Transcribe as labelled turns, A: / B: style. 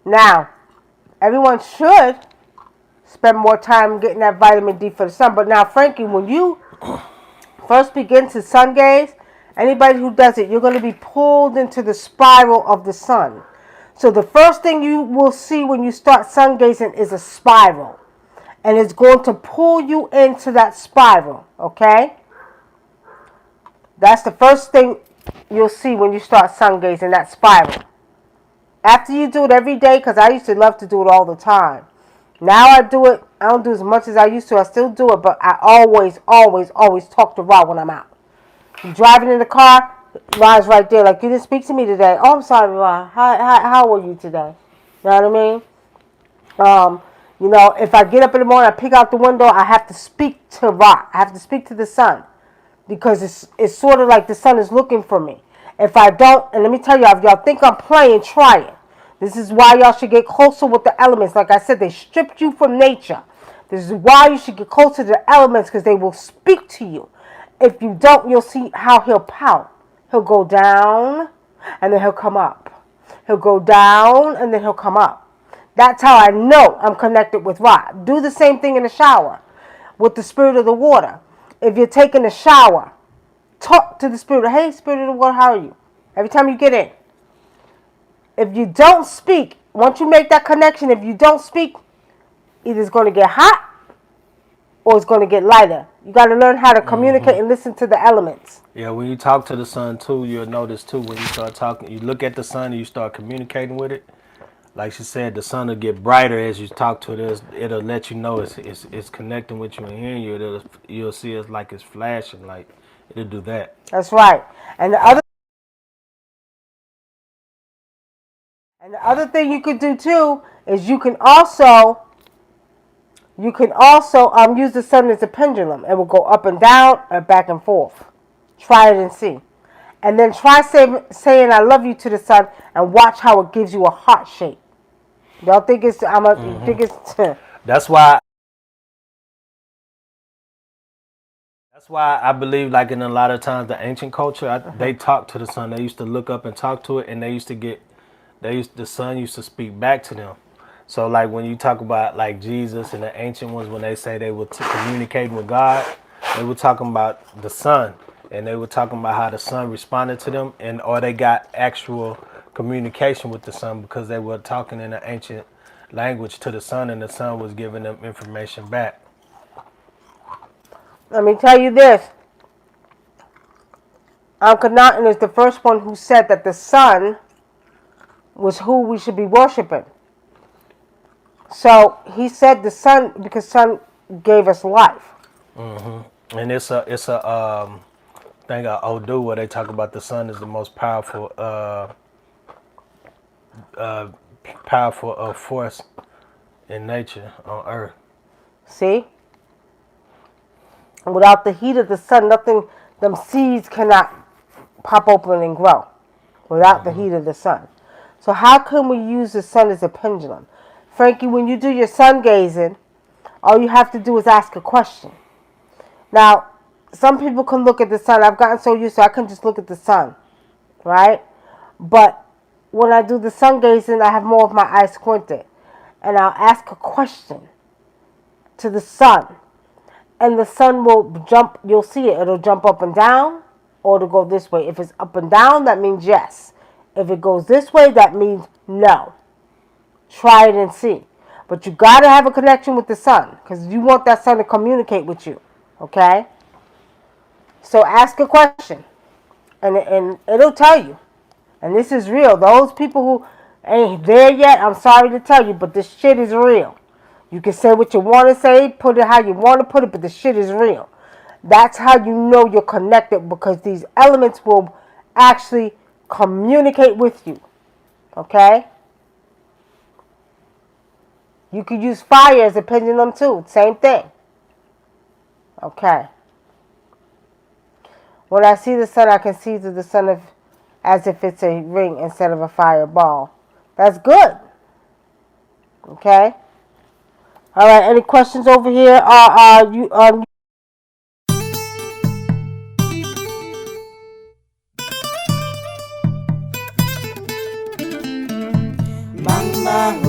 A: Now, everyone should spend more time getting that vitamin D for the sun. But now, Frankie, when you first begin to sun gaze, anybody who does it, you're going to be pulled into the spiral of the sun. So the first thing you will see when you start sun gazing is a spiral. And it's going to pull you into that spiral, okay? That's the first thing you'll see when you start sun gazing, that spiral. After you do it every day, because I used to love to do it all the time. Now I do it, I don't do as much as I used to. I still do it, but I always talk to Ra when I'm out. I'm driving in the car, Ra's right there. Like, you didn't speak to me today. Oh, I'm sorry, Ra. How are you today? You know what I mean? You know, if I get up in the morning, I peek out the window, I have to speak to Ra. I have to speak to the sun. Because it's sort of like the sun is looking for me. If I don't, and let me tell y'all, if y'all think I'm playing, try it. This is why y'all should get closer with the elements. Like I said, they stripped you from nature. This is why you should get closer to the elements, because they will speak to you. If you don't, you'll see how he'll pout. He'll go down, and then he'll come up. He'll go down, and then he'll come up. That's how I know I'm connected with Ra. Do the same thing in the shower with the spirit of the water. If you're taking a shower, talk to the spirit. Hey, spirit of the water, how are you? Every time you get in. If you don't speak, once you make that connection, if you don't speak, either it's going to get hot or it's going to get lighter. You got to learn how to communicate and listen to the elements.
B: Yeah, when you talk to the sun too, you'll notice too, when you start talking, you look at the sun and you start communicating with it. Like she said, the sun will get brighter as you talk to it. It'll let you know it's connecting with you and hearing you. You'll see it's like it's flashing, like it'll do that.
A: That's right. And the other thing you could do too is you can also use the sun as a pendulum. It will go up and down or back and forth. Try it and see. And then try saying I love you to the sun and watch how it gives you a heart shape. Y'all think it's
B: That's why I believe, like, in a lot of times the ancient culture, they talk to the sun. They used to look up and talk to it, and the sun used to speak back to them. So, like, when you talk about, like, Jesus and the ancient ones, when they say they were communicating with God, they were talking about the sun, and they were talking about how the sun responded to them, or they got actual communication with the sun because they were talking in an ancient language to the sun, and the sun was giving them information back.
A: Let me tell you this. Akhenaten is the first one who said that the sun was who we should be worshiping. So he said the sun, because sun gave us life.
B: And it's a thing of Odu where they talk about the sun is the most powerful force in nature on Earth.
A: See? Without the heat of the sun, them seeds cannot pop open and grow without the heat of the sun. So how can we use the sun as a pendulum? Frankie, when you do your sun gazing, all you have to do is ask a question. Now, some people can look at the sun. I've gotten so used to I can just look at the sun, right? But when I do the sun gazing, I have more of my eyes squinted. And I'll ask a question to the sun. And the sun will jump, you'll see it. It'll jump up and down, or it'll go this way. If it's up and down, that means yes. If it goes this way, that means no. Try it and see. But you got to have a connection with the sun, because you want that sun to communicate with you. Okay? So ask a question, and it'll tell you. And this is real. Those people who ain't there yet, I'm sorry to tell you, but this shit is real. You can say what you want to say, put it how you want to put it, but the shit is real. That's how you know you're connected, because these elements will actually communicate with you. Okay? You could use fire as a pendulum too. Same thing. Okay. When I see the sun, I can see the sun as if it's a ring instead of a fireball. That's good. Okay? All right, any questions over here?
C: my